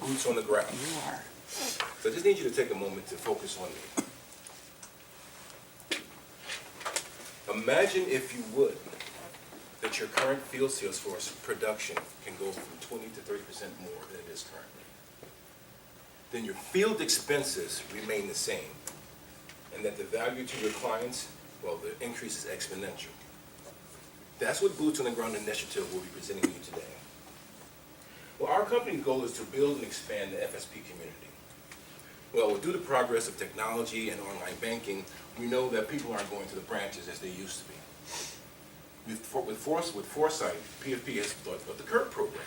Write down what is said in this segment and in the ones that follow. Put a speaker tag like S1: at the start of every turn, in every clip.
S1: boots on the ground.
S2: You are.
S1: So I just need you to take a moment to focus on me. Imagine, if you would, that your current field sales force production can go from 20 to 30% more than it is currently. Then your field expenses remain the same, and that the value to your clients, well, the increase is exponential. That's what Boots on the Ground Initiative will be presenting you today. Well, our company's goal is to build and expand the FSP community. Well, due to progress of technology and online banking, we know that people aren't going to the branches as they used to be. With foresight, PFP has thought about the CURT program,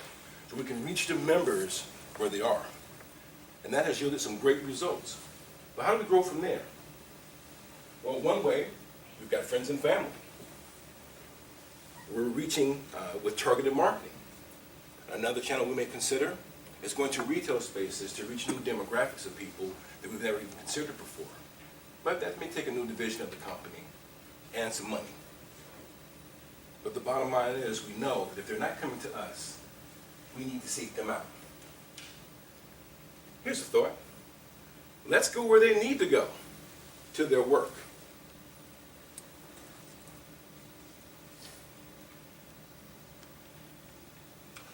S1: so we can reach the members where they are. And that has yielded some great results. But how do we grow from there? Well, one way, we've got friends and family. We're reaching with targeted marketing. Another channel we may consider is going to retail spaces to reach new demographics of people that we've never even considered before. But that may take a new division of the company and some money. But the bottom line is, we know that if they're not coming to us, we need to seek them out. Here's a thought. Let's go where they need to go, to their work.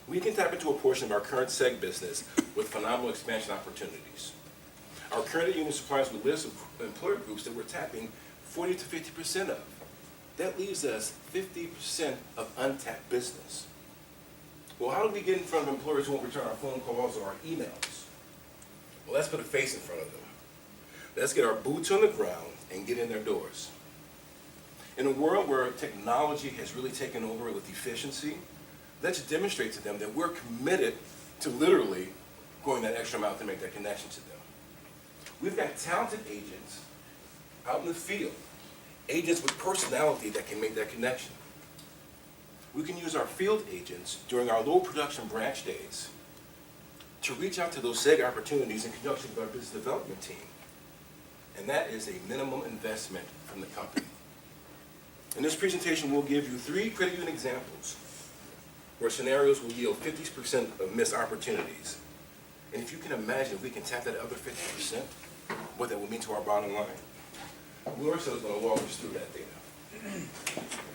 S1: We can tap into a portion of our current seg business with phenomenal expansion opportunities. Our credit union supplies with lists of employer groups that we're tapping 40 to 50% of. That leaves us 50% of untapped business. Well, how do we get in front of employers who won't return our phone calls or our emails? Well, let's put a face in front of them. Let's get our boots on the ground and get in their doors. In a world where technology has really taken over with efficiency, let's demonstrate to them that we're committed to literally going that extra mile to make that connection to them. We've got talented agents out in the field, agents with personality that can make that connection. We can use our field agents during our low production branch days to reach out to those SEG opportunities in conjunction with our business development team. And that is a minimum investment from the company. In this presentation, we'll give you 3 credit union examples where scenarios will yield 50% of missed opportunities. And if you can imagine, if we can tap that other 50%, what that will mean to our bottom line. Larissa is going to walk us through that data.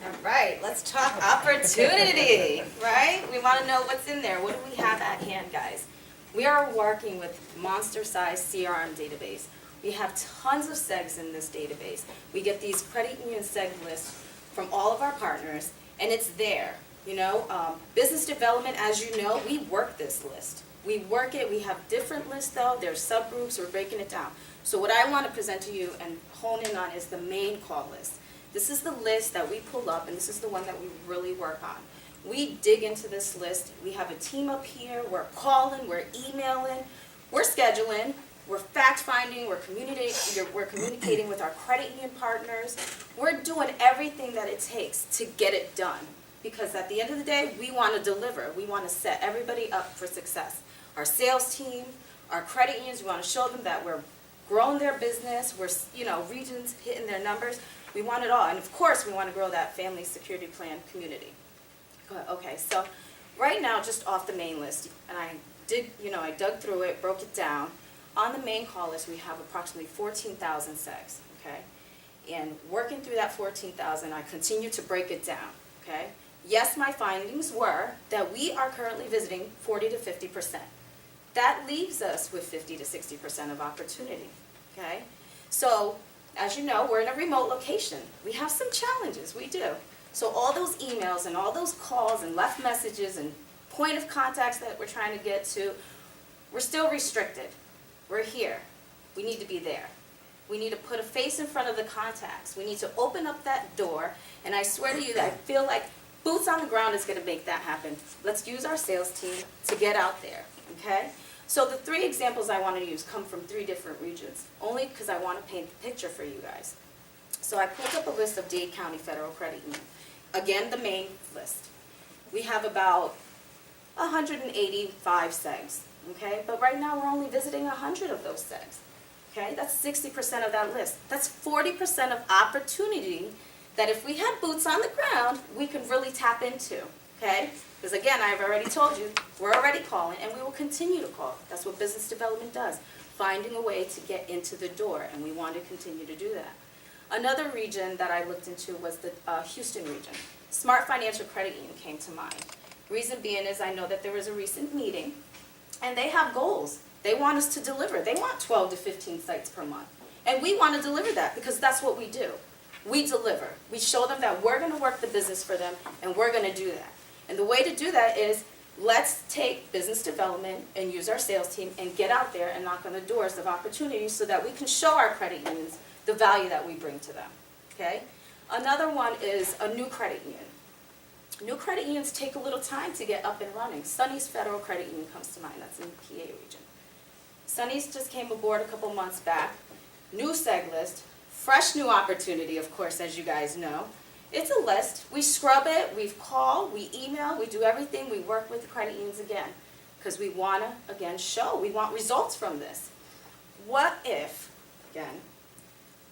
S3: All right, let's talk opportunity, right? We want to know what's in there. What do we have at hand, guys? We are working with monster-sized CRM database. We have tons of SEGs in this database. We get these credit union SEG lists from all of our partners, and it's there. You know, business development, as you know, we work this list. We work it. We have different lists, though. There's subgroups. We're breaking it down. So what I want to present to you and hone in on is the main call list. This is the list that we pull up, and this is the one that we really work on. We dig into this list. We have a team up here. We're calling. We're emailing. We're scheduling. We're fact-finding. We're communicating with our credit union partners. We're doing everything that it takes to get it done. Because at the end of the day, we want to deliver. We want to set everybody up for success. Our sales team, our credit unions, we want to show them that we're growing their business. We're, regions hitting their numbers. We want it all. And of course, we want to grow that family security plan community. Okay, so right now, just off the main list, and I dug through it, broke it down. On the main call list, we have approximately 14,000 SEGs, okay? And working through that 14,000, I continue to break it down, okay? Yes, my findings were that we are currently visiting 40 to 50%. That leaves us with 50 to 60% of opportunity, okay? So, as you know, we're in a remote location. We have some challenges, we do. So all those emails and all those calls and left messages and point of contacts that we're trying to get to, we're still restricted. We're here. We need to be there. We need to put a face in front of the contacts. We need to open up that door, and I swear to you that I feel like boots on the ground is going to make that happen. Let's use our sales team to get out there, okay? So the 3 examples I want to use come from 3 different regions, only because I want to paint the picture for you guys. So I pulled up a list of Dade County Federal Credit Union. Again, the main list. We have about 185 SEGs, okay? But right now we're only visiting 100 of those SEGs, okay? That's 60% of that list. That's 40% of opportunity that if we had boots on the ground, we could really tap into, okay? Because again, I've already told you, we're already calling, and we will continue to call. That's what business development does, finding a way to get into the door, and we want to continue to do that. Another region that I looked into was the Houston region. Smart Financial Credit Union came to mind. Reason being is I know that there was a recent meeting, and they have goals. They want us to deliver. They want 12 to 15 sites per month. And we want to deliver that because that's what we do. We deliver. We show them that we're going to work the business for them, and we're going to do that. And the way to do that is let's take business development and use our sales team and get out there and knock on the doors of opportunities so that we can show our credit unions the value that we bring to them, okay? Another one is a new credit union. New credit unions take a little time to get up and running. Sunny's Federal Credit Union comes to mind, that's in the PA region. Sunny's just came aboard a couple months back, new seg list, fresh new opportunity, of course, as you guys know. It's a list, we scrub it, we've called, we email, we do everything, we work with the credit unions again, because we want to, again, show, we want results from this. What if, again,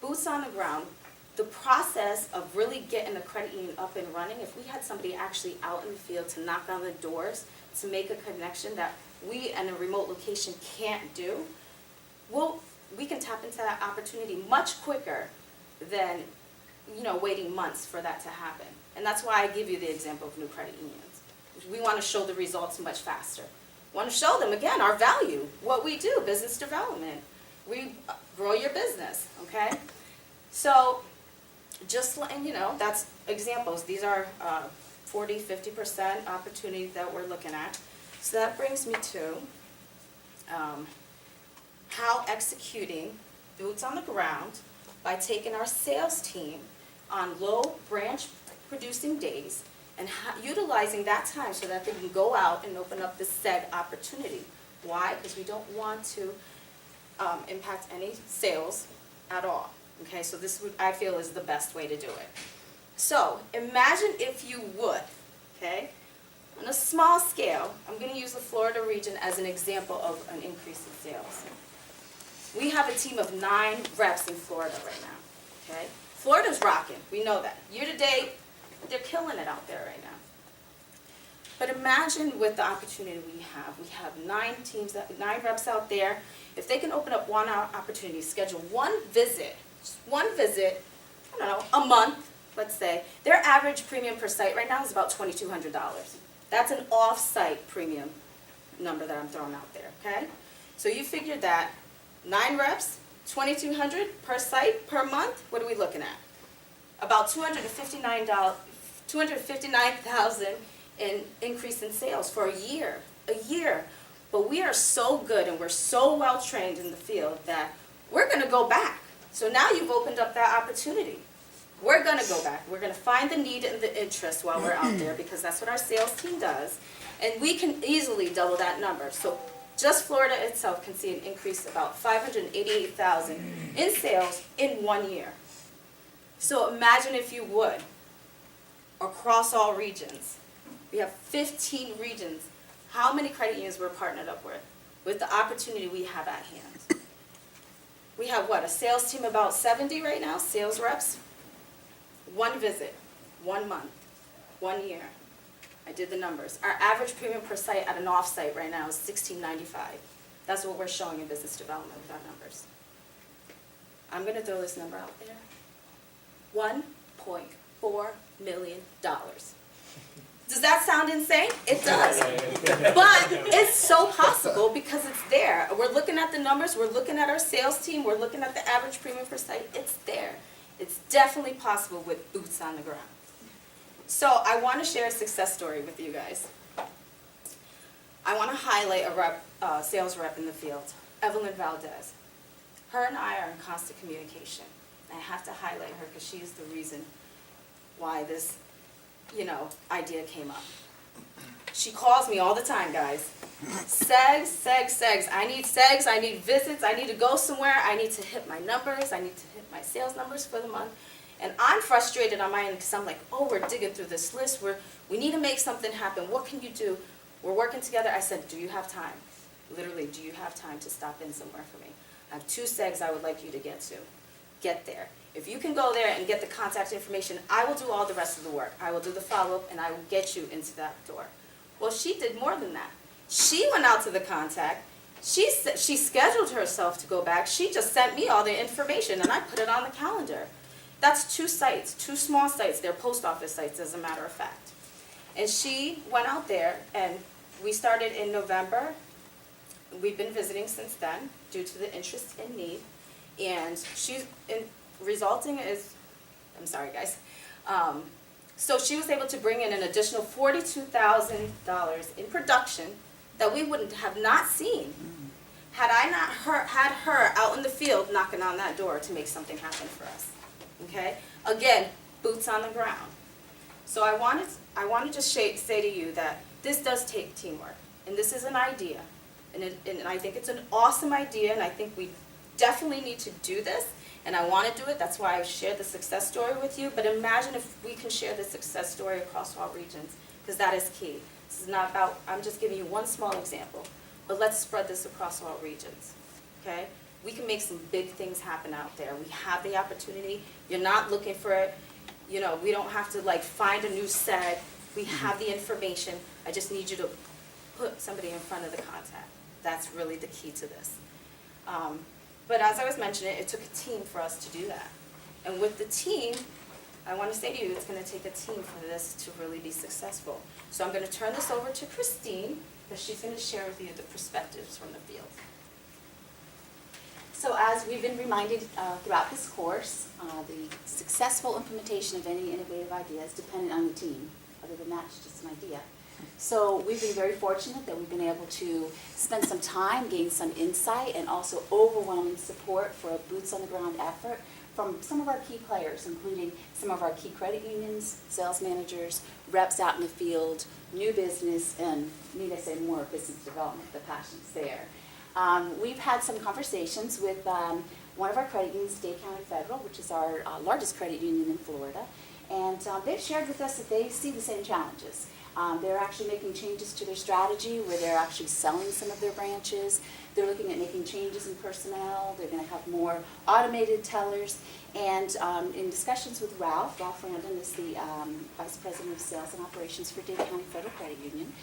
S3: boots on the ground, the process of really getting a credit union up and running, if we had somebody actually out in the field to knock on the doors, to make a connection that we in a remote location can't do, well, we can tap into that opportunity much quicker than, waiting months for that to happen. And that's why I give you the example of new credit unions. We want to show the results much faster. We want to show them, again, our value, what we do, business development. We grow your business, okay? So just letting you know, that's examples. These are 40, 50% opportunities that we're looking at. So that brings me to how executing boots on the ground by taking our sales team on low branch producing days and utilizing that time so that they can go out and open up the seg opportunity. Why? Because we don't want to impact any sales at all. Okay, so this I feel is the best way to do it. So imagine if you would, okay, on a small scale, I'm going to use the Florida region as an example of an increase in sales. We have a team of 9 reps in Florida right now, okay? Florida's rocking, we know that. Year to date, they're killing it out there right now. But imagine with the opportunity we have 9 reps out there. If they can open up one opportunity, schedule one visit, I don't know, a month, let's say, their average premium per site right now is about $2,200. That's an off-site premium number that I'm throwing out there, okay? So you figure that 9 reps, $2,200 per site per month, what are we looking at? About $259,000 in increase in sales for a year. But we are so good and we're so well trained in the field that we're going to go back. So now you've opened up that opportunity. We're going to go back. We're going to find the need and the interest while we're out there because that's what our sales team does. And we can easily double that number. So just Florida itself can see an increase of about $588,000 in sales in 1 year. So imagine if you would, across all regions. We have 15 regions. How many credit unions we're partnered up with the opportunity we have at hand? We have what, a sales team about 70 right now, sales reps? 1 visit, 1 month, 1 year. I did the numbers. Our average premium per site at an off-site right now is $16.95. That's what we're showing in business development with our numbers. I'm going to throw this number out there. $1.4 million. Does that sound insane? It does. But it's so possible because it's there. We're looking at the numbers. We're looking at our sales team. We're looking at the average premium per site. It's there. It's definitely possible with boots on the ground. So I want to share a success story with you guys. I want to highlight a sales rep in the field, Evelyn Valdez. Her and I are in constant communication. I have to highlight her because she is the reason why this, idea came up. She calls me all the time, guys. Segs. I need segs. I need visits. I need to go somewhere. I need to hit my numbers. I need to hit my sales numbers for the month. And I'm frustrated on my end because I'm like, we're digging through this list. We need to make something happen. What can you do? We're working together. I said, do you have time? Literally, do you have time to stop in somewhere for me? I have 2 segs I would like you to get to. Get there. If you can go there and get the contact information, I will do all the rest of the work. I will do the follow-up, and I will get you into that door. Well, she did more than that. She went out to the contact. She scheduled herself to go back. She just sent me all the information, and I put it on the calendar. That's 2 sites, 2 small sites. They're post office sites, as a matter of fact. And she went out there, and we started in November. We've been visiting since then due to the interest and need. And resulting is, I'm sorry guys. So she was able to bring in an additional $42,000 in production that we wouldn't have not seen had I not had her out in the field knocking on that door to make something happen for us. Okay? Again, boots on the ground. So I want to just say to you that this does take teamwork, and this is an idea, and I think it's an awesome idea, and I think we definitely need to do this, and I want to do it. That's why I shared the success story with you. But imagine if we can share the success story across all regions, because that is key. This is not about, I'm just giving you one small example, but let's spread this across all regions, okay? We can make some big things happen out there. We have the opportunity. You're not looking for it. You know, we don't have to like find a new seg. We have the information. I just need you to put somebody in front of the contact. That's really the key to this. But as I was mentioning, it took a team for us to do that. And with the team, I want to say to you, it's going to take a team for this to really be successful. So I'm going to turn this over to Christine, because she's going to share with you the perspectives from the field.
S2: So as we've been reminded throughout this course, the successful implementation of any innovative idea is dependent on the team. Other than that, it's just an idea. So we've been very fortunate that we've been able to spend some time, gain some insight, and also overwhelming support for a boots-on-the-ground effort from some of our key players, including some of our key credit unions, sales managers, reps out in the field, new business, and need I say more, business development. The passion's there. We've had some conversations with one of our credit unions, Dade County Federal, which is our largest credit union in Florida, and they've shared with us that they see the same challenges. They're actually making changes to their strategy where they're actually selling some of their branches. They're looking at making changes in personnel. They're going to have more automated tellers. And in discussions with Ralph Randon is the Vice President of Sales and Operations for Dade County Federal Credit Union.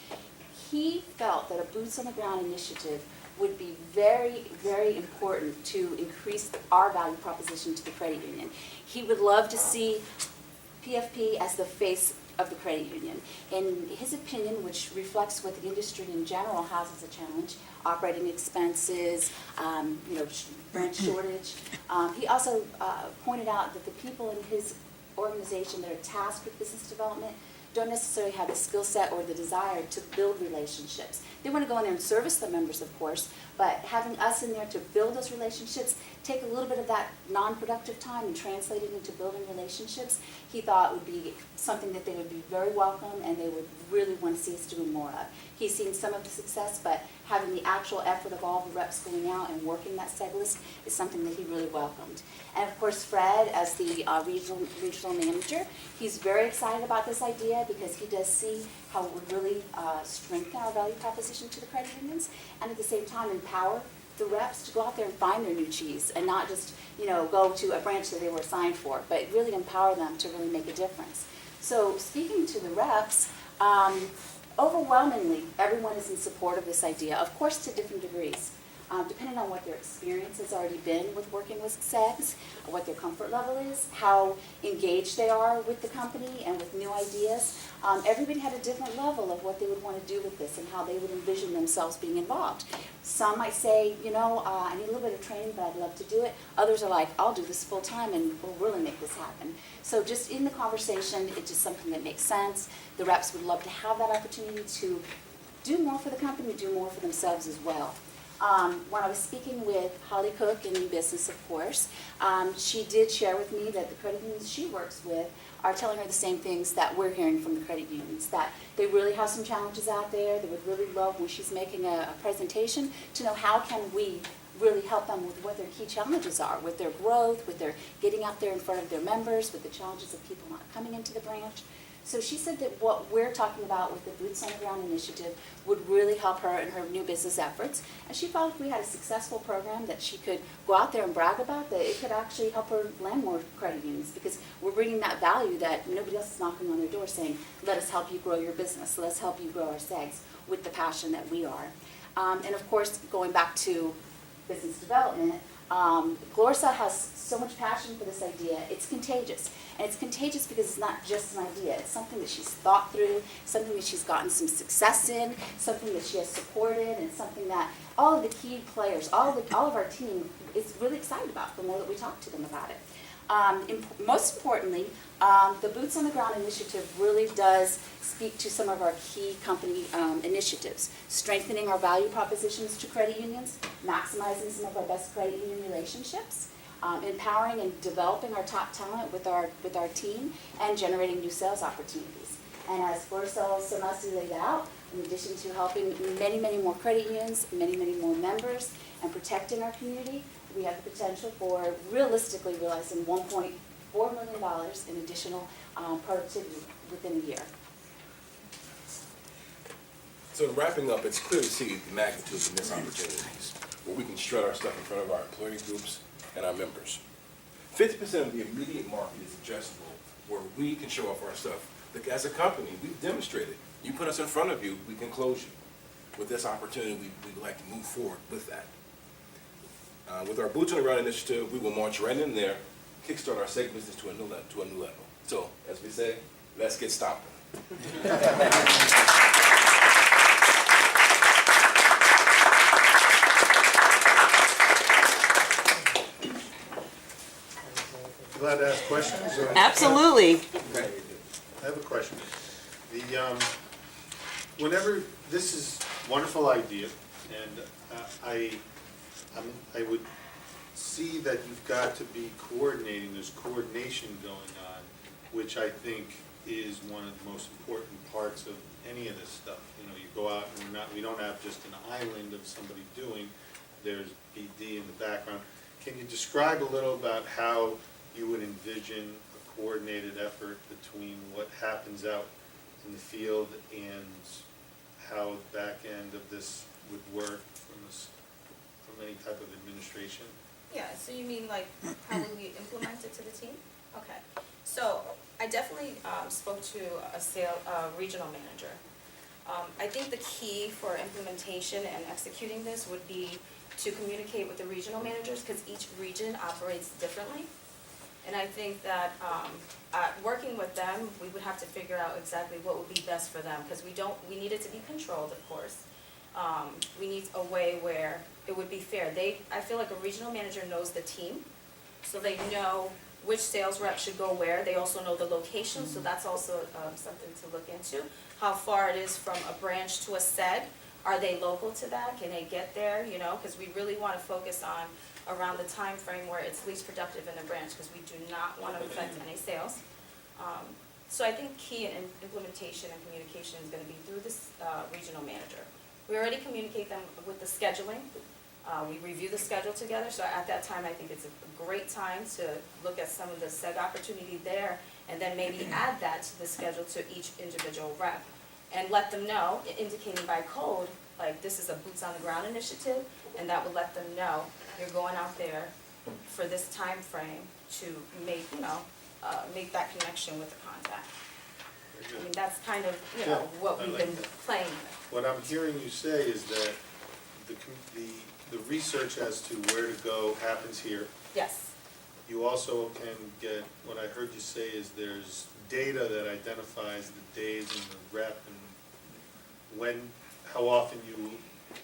S2: He felt that a boots-on-the-ground initiative would be very, very important to increase our value proposition to the credit union. He would love to see PFP as the face of the credit union. In his opinion, which reflects what the industry in general has as a challenge, operating expenses, branch shortage. He also pointed out that the people in his organization that are tasked with business development don't necessarily have the skill set or the desire to build relationships. They want to go in there and service the members, of course, but having us in there to build those relationships, take a little bit of that non-productive time and translate it into building relationships, he thought would be something that they would be very welcome and they would really want to see us doing more of. He's seen some of the success, but having the actual effort of all the reps going out and working that seg list is something that he really welcomed. And of course, Fred, as the regional manager, he's very excited about this idea because he does see how it would really strengthen our value proposition to the credit unions, and at the same time empower the reps to go out there and find their new cheese and not just go to a branch that they were assigned for, but really empower them to really make a difference. So speaking to the reps, overwhelmingly everyone is in support of this idea, of course to different degrees. Depending on what their experience has already been with working with SEGs, what their comfort level is, how engaged they are with the company and with new ideas. Everybody had a different level of what they would want to do with this and how they would envision themselves being involved. Some might say, I need a little bit of training, but I'd love to do it. Others are like, I'll do this full time and we'll really make this happen. So just in the conversation, it's just something that makes sense. The reps would love to have that opportunity to do more for the company, do more for themselves as well. When I was speaking with Holly Cook in New Business, of course, she did share with me that the credit unions she works with are telling her the same things that we're hearing from the credit unions, that they really have some challenges out there. They would really love when she's making a presentation to know how can we really help them with what their key challenges are, with their growth, with their getting out there in front of their members, with the challenges of people not coming into the branch. So she said that what we're talking about with the Boots on the Ground initiative would really help her in her new business efforts. And she felt if we had a successful program that she could go out there and brag about, that it could actually help her land more credit unions, because we're bringing that value that nobody else is knocking on their door saying, let us help you grow your business, let's help you grow our SEGs with the passion that we are. And of course, going back to business development, Glorsa has so much passion for this idea, it's contagious. And it's contagious because it's not just an idea, it's something that she's thought through, something that she's gotten some success in, something that she has supported, and something that all of the key players, all of our team is really excited about the more that we talk to them about it. Most importantly, the Boots on the Ground initiative really does speak to some of our key company initiatives, strengthening our value propositions to credit unions, maximizing some of our best credit union relationships, empowering and developing our top talent with our team, and generating new sales opportunities. And as Florcel so nicely laid out, in addition to helping many, many more credit unions, many, many more members, and protecting our community, we have the potential for realistically realizing $1.4 million in additional productivity within a year.
S1: So in wrapping up, it's clear to see the magnitude of the missed opportunities, where we can strut our stuff in front of our employee groups and our members. 50% of the immediate market is addressable, where we can show off our stuff. Look, as a company, we've demonstrated, you put us in front of you, we can close you. With this opportunity, we'd like to move forward with that. With our Boots on the Ground initiative, we will march right in there, kickstart our SEG business to a new level. So, as we say, let's get stomping.
S4: Glad to ask questions?
S5: Absolutely.
S4: I have a question. Whenever, this is a wonderful idea, and I would see that you've got to be coordinating, there's coordination going on, which I think is one of the most important parts of any of this stuff. You know, you go out and we don't have just an island of somebody doing, there's BD in the background. Can you describe a little about how you would envision a coordinated effort between what happens out in the field and how the back end of this would work from any type of administration?
S3: Yeah, so you mean like how would we implement it to the team? Okay, so I definitely spoke to a regional manager. I think the key for implementation and executing this would be to communicate with the regional managers, because each region operates differently. And I think that working with them, we would have to figure out exactly what would be best for them, because we need it to be controlled, of course. We need a way where it would be fair. I feel like a regional manager knows the team, so they know which sales rep should go where. They also know the location, so that's also something to look into. How far it is from a branch to a SEG. Are they local to that? Can they get there? You know, because we really want to focus on around the time frame where it's least productive in the branch, because we do not want to affect any sales. So I think key in implementation and communication is going to be through this regional manager. We already communicate them with the scheduling. We review the schedule together, so at that time I think it's a great time to look at some of the SEG opportunity there, and then maybe add that to the schedule to each individual rep, and let them know, indicating by code, like this is a Boots on the Ground initiative, and that would let them know you're going out there for this time frame to make, make that connection with the contact. I mean, that's kind of, what we've been playing with.
S4: What I'm hearing you say is that the research as to where to go happens here.
S3: Yes.
S4: You also can get, what I heard you say is there's data that identifies the days and the rep and how often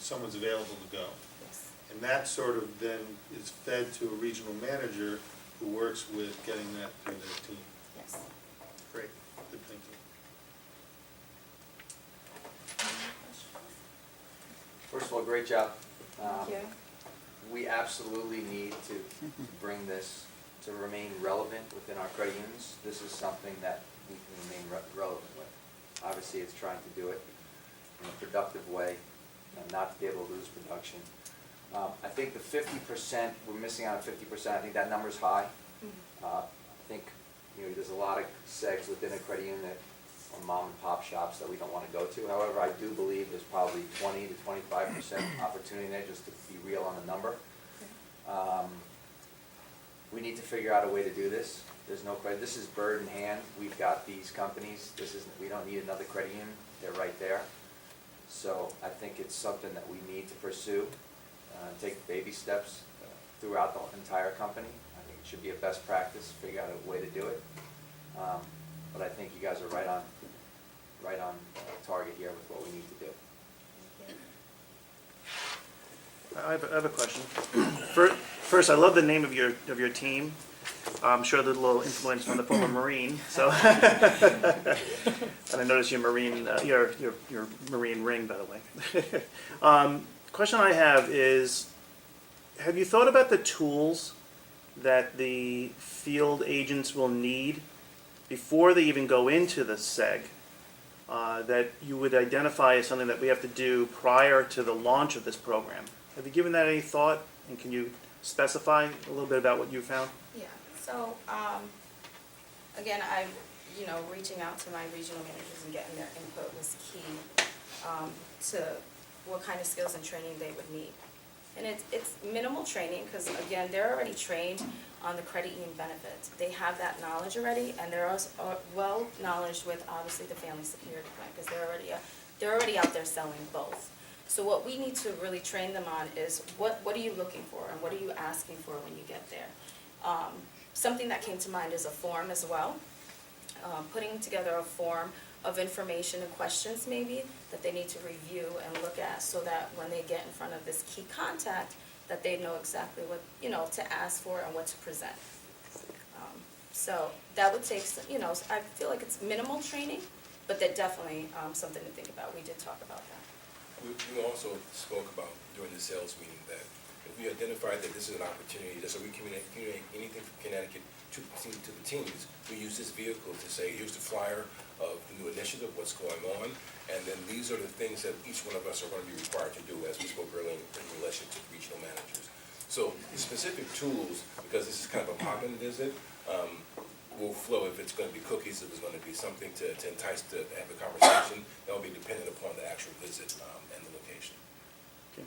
S4: someone's available to go.
S3: Yes.
S4: And that sort of then is fed to a regional manager who works with getting that through their team.
S3: Yes.
S4: Great, good thinking.
S6: First of all, great job.
S3: Thank you.
S6: We absolutely need to bring this to remain relevant within our credit unions. This is something that we can remain relevant with. Obviously, it's trying to do it in a productive way, not to be able to lose production. I think the 50%, we're missing out on 50%. I think that number's high. I think there's a lot of SEGs within a credit union that mom and pop shops that we don't want to go to. However, I do believe there's probably 20 to 25% opportunity there, just to be real on the number. We need to figure out a way to do this. There's no credit. This is bird in hand. We've got these companies. We don't need another credit union. They're right there. So I think it's something that we need to pursue, take baby steps throughout the entire company. I think it should be a best practice, figure out a way to do it. But I think you guys are right on target here with what we need to do.
S5: I have a question. First, I love the name of your team. I'm sure there's a little influence from the former Marine. So, and I noticed your Marine, your Marine ring, by the way. Question I have is, have you thought about the tools that the field agents will need before they even go into the SEG? That you would identify as something that we have to do prior to the launch of this program. Have you given that any thought, and can you specify a little bit about what you found?
S3: Yeah, so, again, reaching out to my regional managers and getting their input was key, to what kind of skills and training they would need. And it's minimal training, because again, they're already trained on the credit union benefits. They have that knowledge already, and they're also well knowledge with obviously the family security plan, because they're already out there selling both. So what we need to really train them on is what are you looking for, and what are you asking for when you get there. Something that came to mind is a form as well. Putting together a form of information and questions maybe that they need to review and look at, so that when they get in front of this key contact, that they know exactly what, to ask for and what to present. So that would take, I feel like it's minimal training, but they're definitely something to think about. We did talk about that.
S1: We also spoke about during the sales meeting that if we identified that this is an opportunity, just so we communicate anything from Connecticut to the teams, we use this vehicle to say, here's the flyer of the new initiative, what's going on, and then these are the things that each one of us are going to be required to do, as we spoke earlier in relation to regional managers. So the specific tools, because this is kind of a pop-in visit, will flow if it's going to be cookies, if it's going to be something to entice to have a conversation. That will be dependent upon the actual visit and the location.
S5: Okay.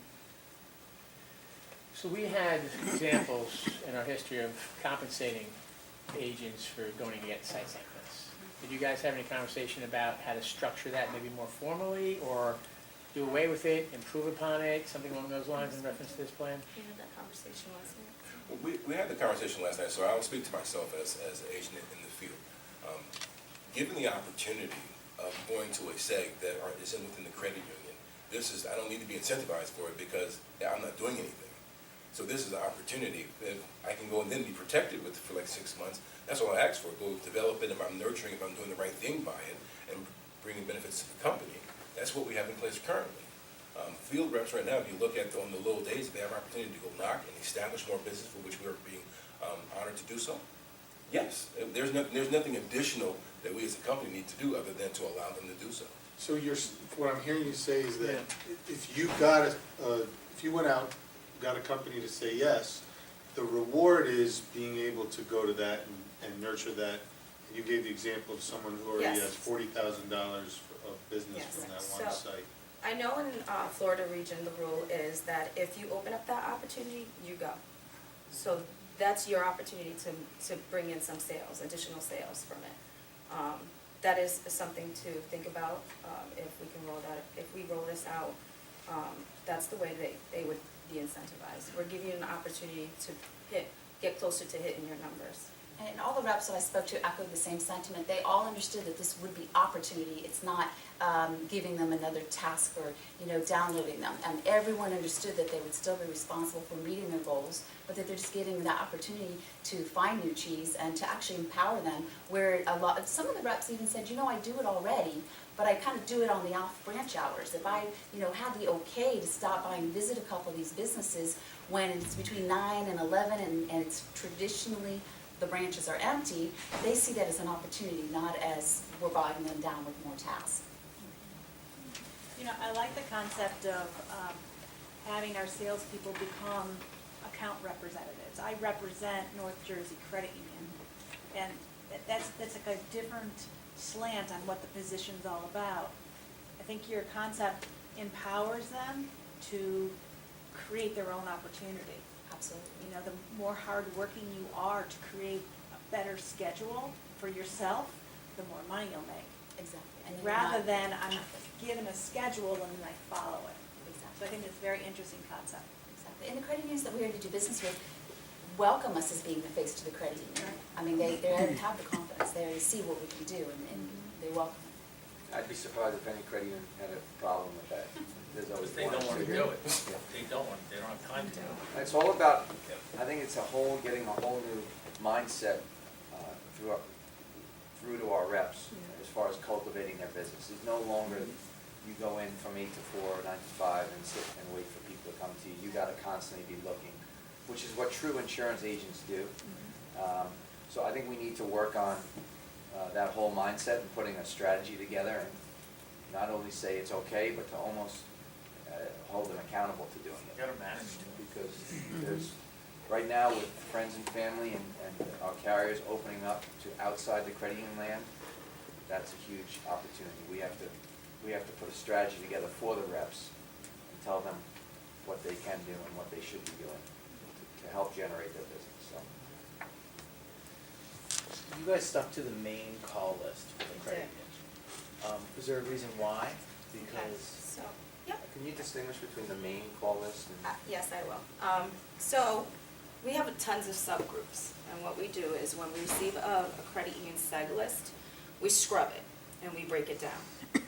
S7: So we had examples in our history of compensating agents for going to get sites like this. Did you guys have any conversation about how to structure that maybe more formally, or do away with it, improve upon it, something along those lines in reference to this plan?
S3: We had that conversation last night.
S1: Well, we had the conversation last night, so I'll speak to myself as an agent in the field. Given the opportunity of going to a SEG that is within the credit union, I don't need to be incentivized for it because I'm not doing anything. So this is an opportunity. If I can go and then be protected for like 6 months, that's all I ask for. Go develop it, if I'm nurturing, if I'm doing the right thing by it, and bringing benefits to the company. That's what we have in place currently. Field reps right now, if you look at on the little days, they have an opportunity to go knock and establish more business for which we are being honored to do so. Yes, there's nothing additional that we as a company need to do other than to allow them to do so.
S4: So what I'm hearing you say is that
S5: Yeah.
S4: if you went out, got a company to say yes, the reward is being able to go to that and nurture that. And you gave the example of someone who already
S3: Yes.
S4: has $40,000 of business
S3: Yes.
S4: from that one
S3: So-
S4: site.
S3: I know in Florida region, the rule is that if you open up that opportunity, you go. So that's your opportunity to bring in some sales, additional sales from it. That is something to think about if we roll this out. That's the way they would be incentivized. We're giving you an opportunity to get closer to hitting your numbers.
S2: And all the reps that I spoke to echoed the same sentiment. They all understood that this would be opportunity. It's not giving them another task or, downloading them. And everyone understood that they would still be responsible for meeting their goals, but that they're just getting the opportunity to find new cheese and to actually empower them. Where some of the reps even said, I do it already, but I kind of do it on the off-branch hours. If I, had the okay to stop by and visit a couple of these businesses when it's between 9 and 11 and it's traditionally the branches are empty, they see that as an opportunity, not as we're bogging them down with more tasks.
S8: I like the concept of having our salespeople become account representatives. I represent North Jersey Credit Union, and that's like a different slant on what the position's all about. I think your concept empowers them to create their own opportunity.
S2: Absolutely.
S8: You know, the more hardworking you are to create a better schedule for yourself, the more money you'll make.
S2: Exactly. And you're
S8: Rather
S2: not-
S8: than I'm given a schedule and then I follow it. So
S2: Exactly.
S8: I think it's a very interesting concept.
S2: Exactly. And the credit unions that we already do business with welcome us as being the face to the credit union. I mean, they already have the confidence, they already see what we can do, and they welcome it.
S6: I'd be surprised if any credit union had a problem with that. There's always
S9: Because they
S6: one
S9: don't
S6: or
S9: want to
S6: two
S9: do
S6: here.
S9: it. They don't want, they don't have time to do it.
S6: It's all about, I think it's getting a whole new mindset through to our reps as far as cultivating their business. It's no longer you go in from 8 to 4, 9 to 5 and sit and wait for people to come to you. You gotta constantly be looking, which is what true insurance agents do. So I think we need to work on that whole mindset and putting a strategy together and not only say it's okay, but to almost hold them accountable to doing
S9: You
S6: it.
S9: gotta manage it.
S6: Because there's, right now with friends and family and our carriers opening up to outside the credit union land, that's a huge opportunity. We have to put a strategy together for the reps and tell them what they can do and what they should be doing to help generate their business, so.
S10: You guys stuck to the main call list for the credit union. Is there a reason why? Because,
S3: So, yep.
S6: Can you distinguish between the main call list and?
S3: Yes, I will. So, we have tons of subgroups, and what we do is when we receive a credit union seg list, we scrub it and we break it down.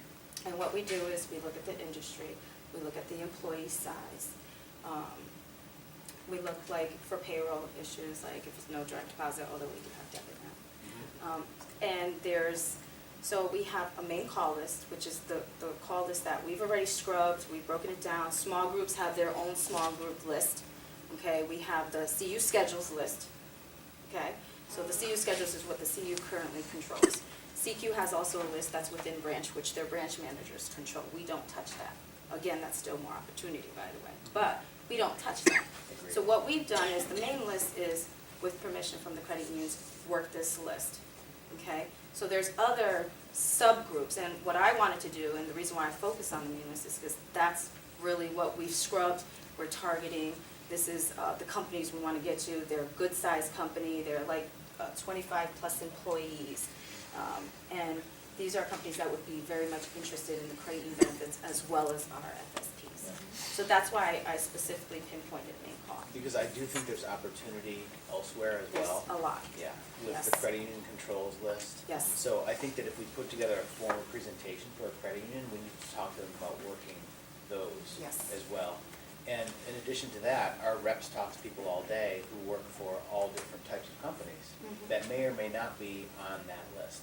S3: And what we do is we look at the industry, we look at the employee size. We look like for payroll issues, like if it's no direct deposit, although we do have debit now. And so we have a main call list, which is the call list that we've already scrubbed, we've broken it down. Small groups have their own small group list, okay? We have the CU schedules list, okay? So the CU schedules is what the CU currently controls. CQ has also a list that's within branch, which their branch managers control. We don't touch that. Again, that's still more opportunity, by the way, but we don't touch that. So what we've done is, the main list is, with permission from the credit unions, work this list, okay? So there's other subgroups, and what I wanted to do, and the reason why I focus on the main list is because that's really what we've scrubbed, we're targeting. This is the companies we want to get to. They're a good-sized company, they're like 25-plus employees. And these are companies that would be very much interested in the credit union benefits as well as our FSPs. So that's why I specifically pinpointed main call.
S10: because I do think there's opportunity elsewhere as
S3: There's
S10: well.
S3: a lot.
S10: Yeah, with
S3: Yes.
S10: the credit union controls list.
S3: Yes.
S10: So I think that if we put together a formal presentation for a credit union, we need to talk to them about working those
S3: Yes.
S10: as well. And in addition to that, our reps talk to people all day who work for all different types of companies
S3: Mhm.
S10: that may or may not be on that list.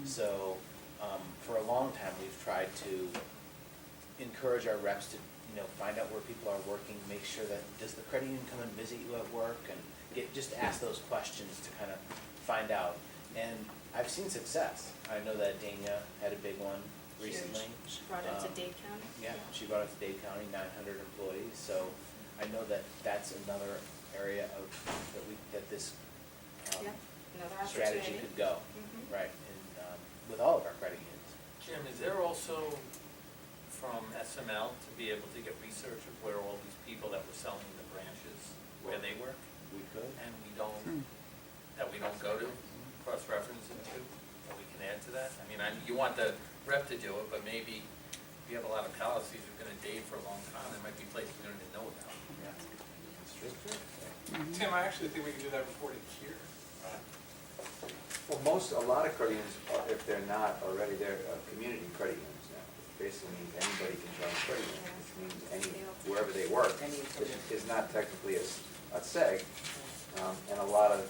S10: So, for a long time, we've tried to encourage our reps to, find out where people are working, make sure that, does the credit union come and visit you at work? And just ask those questions to kind of find out. And I've seen success. I know that Dania had a big one recently.
S3: She brought it to Dade County.
S10: Yeah, she brought it to Dade County, 900 employees, so I know that that's another area that this
S3: Yeah, another
S10: strategy
S3: opportunity.
S10: could go,
S3: Mhm.
S10: right, and with all of our credit unions.
S9: Jim, is there also from SML to be able to get research of where all these people that were selling the branches, where they work?
S10: We could.
S9: And that we don't go to, cross-reference it to, that we can add to that? I mean, you want the rep to do it, but maybe if you have a lot of policies you've been in Dade for a long time, there might be places you don't even know about.
S10: Yeah. That's true.
S11: Tim, I actually think we can do that reporting here.
S6: Well, a lot of credit unions, if they're not already, they're community credit unions now. Basically means anybody can join a credit union, which means wherever they work is not technically a seg. And a lot of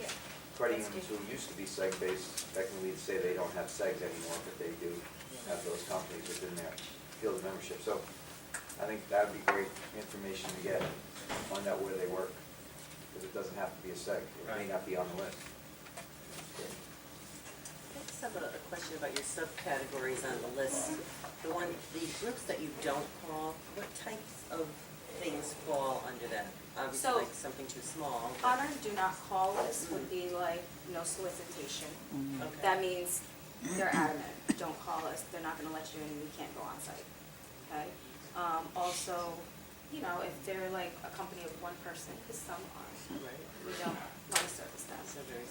S3: Yeah.
S6: credit unions who used to be seg-based, technically say they don't have segs anymore, but they do have those companies within their field of membership. So I think that would be great information to get, find out where they work, because it doesn't have to be a seg, it may
S9: Right.
S6: not be on the list.
S12: I just have a question about your subcategories on the list. The groups that you don't call, what types of things fall under that? Obviously,
S3: So-
S12: like something too small.
S3: On our do not call list would be like no solicitation.
S12: Okay.
S3: That means they're adamant, don't call us, they're not gonna let you in, we can't go on site, okay? Also, you know, if they're like a company of one person, because some are, we don't wanna service them.
S12: So very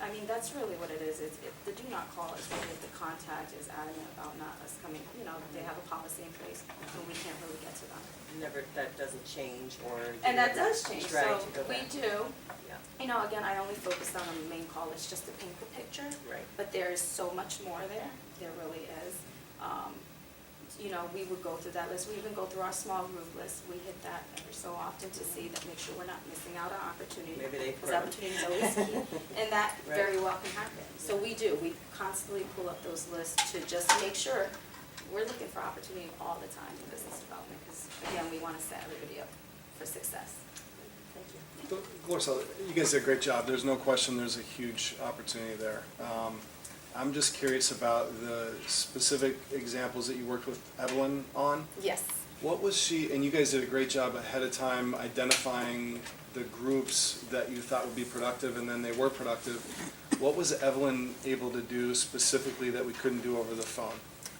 S3: I mean, that's really what it is, it's, the do not call is really if the contact is adamant about not us coming, you know, they have a policy in place, and we can't really get to them.
S12: Never, that doesn't change, or do
S3: And
S12: you
S3: that
S12: ever
S3: does change,
S12: try
S3: so
S12: to go
S3: we
S12: back?
S3: do,
S12: Yeah,
S3: you know, again, I only focused on the main call, it's just to paint the picture.
S12: right.
S3: But there is so much more there, there really is. You know, we would go through that list, we even go through our small group list, we hit that every so often to see that, make sure we're not missing out on opportunity.
S12: Maybe they
S3: Because
S12: grow.
S3: opportunity is always key, and that
S12: Right.
S3: very well can happen. So we do, we constantly pull up those lists to just make sure we're looking for opportunity all the time in business development, because again, we want to set everybody up for success. Thank you.
S11: Glorsa, you guys did a great job. There's no question there's a huge opportunity there. I'm just curious about the specific examples that you worked with Evelyn on.
S3: Yes.
S11: What was she, and you guys did a great job ahead of time identifying the groups that you thought would be productive, and then they were productive. What was Evelyn able to do specifically that we couldn't do over the phone?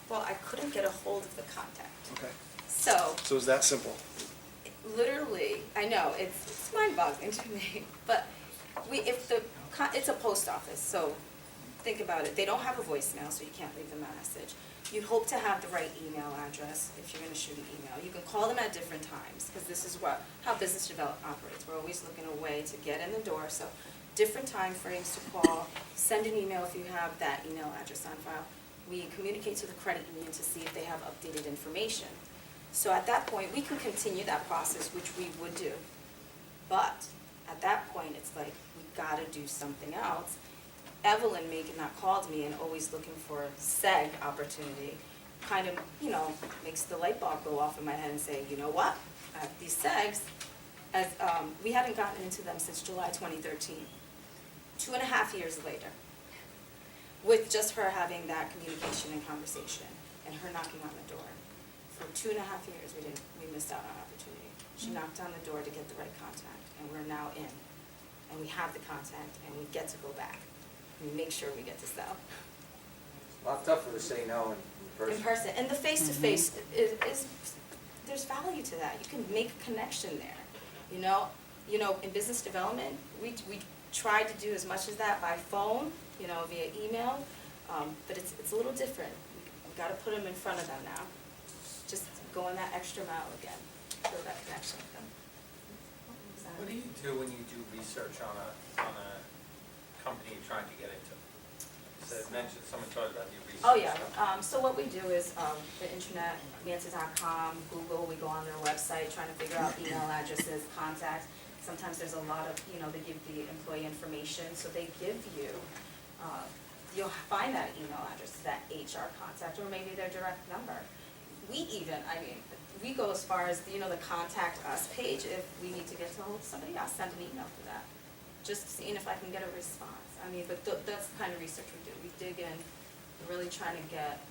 S3: Well, I couldn't get a hold of the contact.
S11: Okay,
S3: So,
S11: so it's that simple.
S3: literally, I know, it's mind-boggling to me, but it's a post office, so think about it. They don't have a voicemail, so you can't leave them a message. You'd hope to have the right email address if you're gonna shoot an email. You can call them at different times, because this is how business development operates. We're always looking a way to get in the door, so different time frames to call, send an email if you have that email address on file. We communicate to the credit union to see if they have updated information. So at that point, we can continue that process, which we would do. But at that point, it's like, we gotta do something else. Evelyn making that call to me and always looking for a SEG opportunity kind of, you know, makes the light bulb go off in my head and say, you know what? These SEGs, we hadn't gotten into them since July 2013, 2.5 years later, with just her having that communication and conversation and her knocking on the door. For 2.5 years, we missed out on opportunity. She knocked on the door to get the right contact, and we're now in. And we have the contact, and we get to go back. We make sure we get to sell.
S6: A lot tougher to say no in person.
S3: In person, and the face-to-face is, there's value to that. You can make a connection there, you know? In business development, we try to do as much as that by phone, you know, via email, but it's a little different. We've got to put them in front of them now. Just going that extra mile again, build that connection with them.
S9: What do you do when you do research on a company you're trying to get into? So someone talked about your research.
S3: Oh, yeah. So what we do is the internet, Mansa.com, Google, we go on their website trying to figure out email addresses, contacts. Sometimes there's a lot of, they give the employee information, so they give you, you'll find that email address, that HR contact, or maybe their direct number. We go as far as, the contact us page. If we need to get to hold of somebody, I'll send an email to that, just seeing if I can get a response. But that's the kind of research we do. We dig in, we're really trying to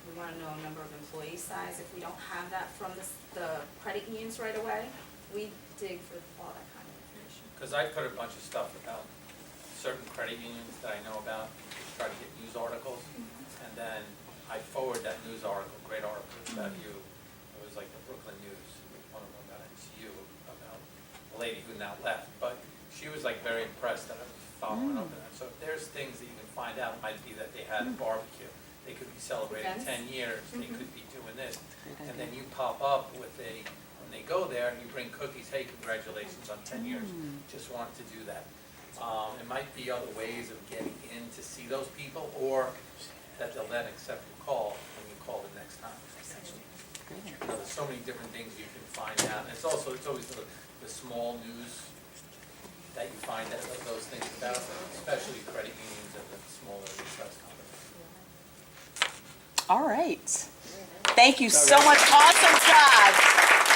S3: we want to know a number of employee size. If we don't have that from the credit unions right away, we dig for all that kind of information.
S9: Because I put a bunch of stuff about certain credit unions that I know about, try to get news articles, and then I forward that news article, great article about you. It was like the Brooklyn News, one of them about MCU, about a lady who now left, but she was like very impressed that I was following up on that. So if there's things that you can find out, it might be that they had a barbecue, they could be celebrating
S3: Events.
S9: 10 years, they could be doing this, and then you pop up with when they go there and you bring cookies, hey, congratulations on 10 years, just wanted to do that. It might be other ways of getting in to see those people, or that they'll then accept your call when you call the next time. There's so many different things you can find out. And it's always the small news that you find out those things about, especially credit unions and the smaller trust companies.
S13: All right. Thank you so much. Awesome job.